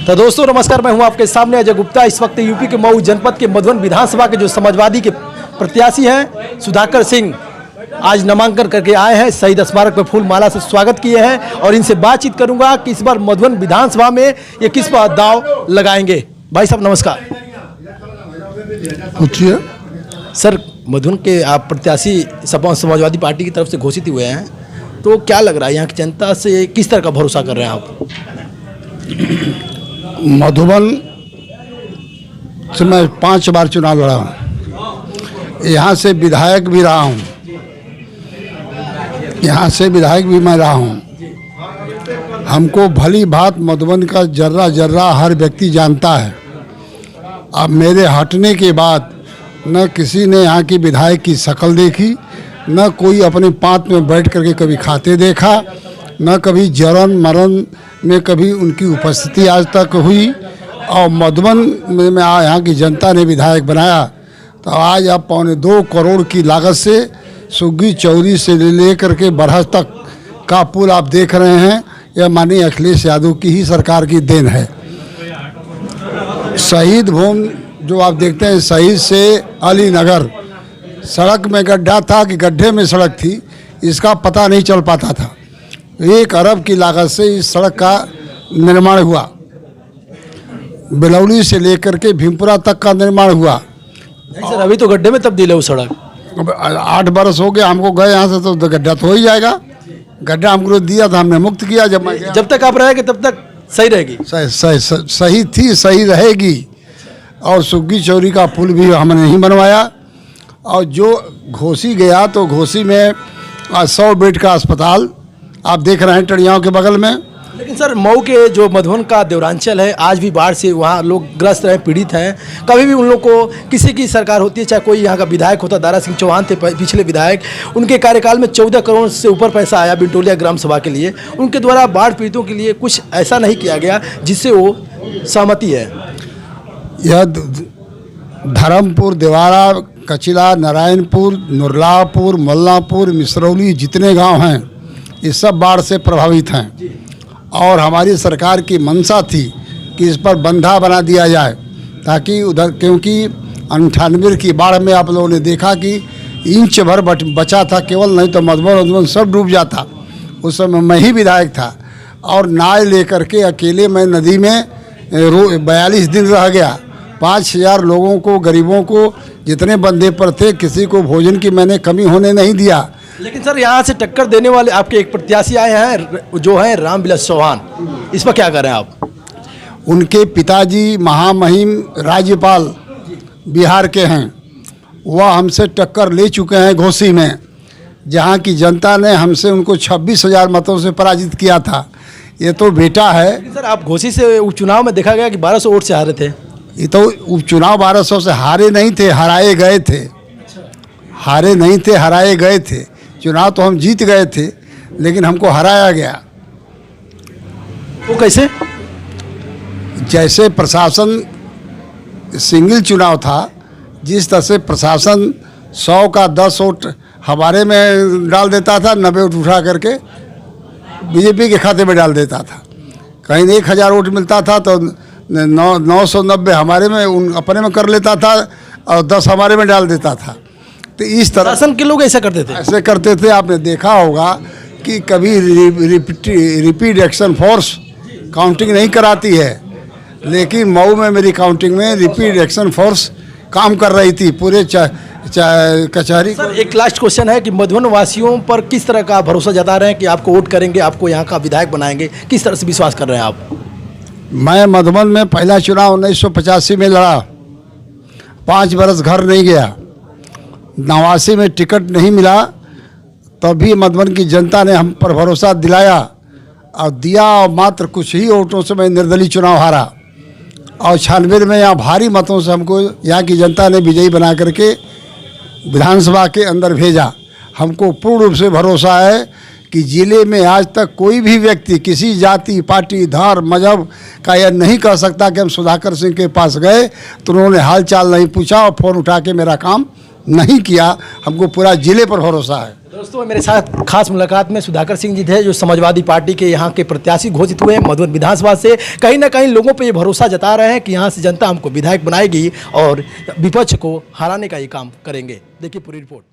तो दोस्तों नमस्कार, मैं हूं आपके सामने अजय गुप्ता। इस वक्त यूपी के मऊ जनपद के मधुबन विधानसभा के जो समाजवादी के प्रत्याशी हैं सुधाकर सिंह आज नामांकन करके आए हैं। शहीद स्मारक पर फूल माला से स्वागत किए हैं और इनसे बातचीत करूंगा कि इस बार मधुबन विधानसभा में ये किस पर दाव लगाएंगे। भाई साहब नमस्कार। पूछिए सर, मधुबन के आप प्रत्याशी सपा समाजवादी पार्टी की तरफ से घोषित हुए हैं, तो क्या लग रहा है यहाँ की जनता से किस तरह का भरोसा कर रहे हैं आप? मधुबन से मैं 5 बार चुनाव लड़ा हूँ। यहाँ से विधायक भी रहा हूँ, यहाँ से विधायक भी मैं रहा हूँ। हमको भली भांत मधुबन का जर्रा जर्रा हर व्यक्ति जानता है। अब मेरे हटने के बाद न किसी ने यहाँ की विधायक की शक्ल देखी, न कोई अपने पात में बैठ करके कभी खाते देखा, न कभी जरन मरण में कभी उनकी उपस्थिति आज तक हुई। और मधुबन में यहाँ की जनता ने विधायक बनाया, तो आज आप 2.25 करोड़ की लागत से सुग्गी चौरी से ले करके बरहज तक का पुल आप देख रहे हैं। यह माननीय अखिलेश यादव की ही सरकार की देन है। शहीद भूमि जो आप देखते हैं, शहीद से अली नगर सड़क में गड्ढा था कि गड्ढे में सड़क थी, इसका पता नहीं चल पाता था। 1 अरब की लागत से इस सड़क का निर्माण हुआ। बिलौली से लेकर के भीमपुरा तक का निर्माण हुआ। सर अभी तो गड्ढे में तब्दील है वो सड़क। 8 बरस हो गए हमको गए यहाँ से, तो गड्ढा तो हो ही जाएगा। गड्ढा हमको दिया था, हमने मुक्त किया। जब तक आप रहेंगे तब तक सही रहेगी। सही थी, सही रहेगी। और सुग्गी चौरी का पुल भी हमने नहीं बनवाया। और जो घोसी गया तो घोसी में 100 बेड का अस्पताल आप देख रहे हैं टड़ियाओं के बगल में। लेकिन सर मऊ के जो मधुबन का देवरांचल है, आज भी बाढ़ से वहाँ लोग ग्रस्त हैं, पीड़ित हैं। कभी भी उन लोग को किसी की सरकार होती है, चाहे कोई यहाँ का विधायक होता, दारा सिंह चौहान थे पिछले विधायक, उनके कार्यकाल में 14 करोड़ से ऊपर पैसा आया बिंटोलिया ग्राम सभा के लिए। उनके द्वारा बाढ़ पीड़ितों के लिए कुछ ऐसा नहीं किया गया जिससे वो सहमति है। यह धर्मपुर, देवारा, कचिला, नारायणपुर, नुरलापुर, मल्लापुर, मिसरौली जितने गांव हैं ये सब बाढ़ से प्रभावित हैं। और हमारी सरकार की मंशा थी कि इस पर बंधा बना दिया जाए, ताकि उधर, क्योंकि 98 की बाढ़ में आप लोगों ने देखा कि इंच भर बचा था केवल, नहीं तो मधुबन सब डूब जाता। उस समय मैं ही विधायक था और नाव लेकर के अकेले मैं नदी में 42 दिन रह गया। 5000 लोगों को, गरीबों को, जितने बंदे पर थे, किसी को भोजन की मैंने कमी होने नहीं दिया। लेकिन सर यहाँ से टक्कर देने वाले आपके एक प्रत्याशी आए हैं जो हैं रामविलास चौहान, इस पर क्या करें आप? उनके पिताजी महामहिम राज्यपाल बिहार के हैं, वह हमसे टक्कर ले चुके हैं घोसी में, जहाँ की जनता ने हमसे उनको 26,000 मतों से पराजित किया था। ये तो बेटा है। सर आप घोसी से उपचुनाव में देखा गया कि 1200 वोट से हारे थे। ये तो उपचुनाव 1200 से हारे नहीं थे, हराए गए थे। हारे नहीं थे, हराए गए थे। चुनाव तो हम जीत गए थे, लेकिन हमको हराया गया। वो कैसे? जैसे प्रशासन सिंगल चुनाव था, जिस तरह से प्रशासन 100 का 10 वोट हमारे में डाल देता था, 90 वोट उठा करके बीजेपी के खाते में डाल देता था। कहीं 1000 वोट मिलता था तो 990 हमारे में अपने में कर लेता था और 10 हमारे में डाल देता था। तो इस तरह शासन के लोग ऐसा करते थे। ऐसे करते थे। आपने देखा होगा कि कभी रिपीट एक्शन फोर्स काउंटिंग नहीं कराती है, लेकिन मऊ में मेरी काउंटिंग में रिपीट एक्शन फोर्स काम कर रही थी पूरे कचहरी। सर एक लास्ट क्वेश्चन है कि मधुबन वासियों पर किस तरह का भरोसा जता रहे हैं कि आपको वोट करेंगे, आपको यहाँ का विधायक बनाएंगे, किस तरह से विश्वास कर रहे हैं आप? मैं मधुबन में पहला चुनाव 1985 में लड़ा, 5 बरस घर नहीं गया। 89 में टिकट नहीं मिला, तभी मधुबन की जनता ने हम पर भरोसा दिलाया और दिया, और मात्र कुछ ही वोटों से मैं निर्दलीय चुनाव हारा। और 96 में यहाँ भारी मतों से हमको यहाँ की जनता ने विजयी बना करके विधानसभा के अंदर भेजा। हमको पूर्ण रूप से भरोसा है कि जिले में आज तक कोई भी व्यक्ति किसी जाति, पार्टी, धर्म, मजहब का यह नहीं कह सकता कि हम सुधाकर सिंह के पास गए तो उन्होंने हाल चाल नहीं पूछा और फ़ोन उठा के मेरा काम नहीं किया, हमको पूरा जिले पर भरोसा है। दोस्तों, मेरे साथ खास मुलाकात में सुधाकर सिंह जी थे, जो समाजवादी पार्टी के यहाँ के प्रत्याशी घोषित हुए हैं मधुबन विधानसभा से। कहीं ना कहीं लोगों पे ये भरोसा जता रहे हैं कि यहाँ से जनता हमको विधायक बनाएगी और विपक्ष को हराने का ये काम करेंगे। देखिए पूरी रिपोर्ट।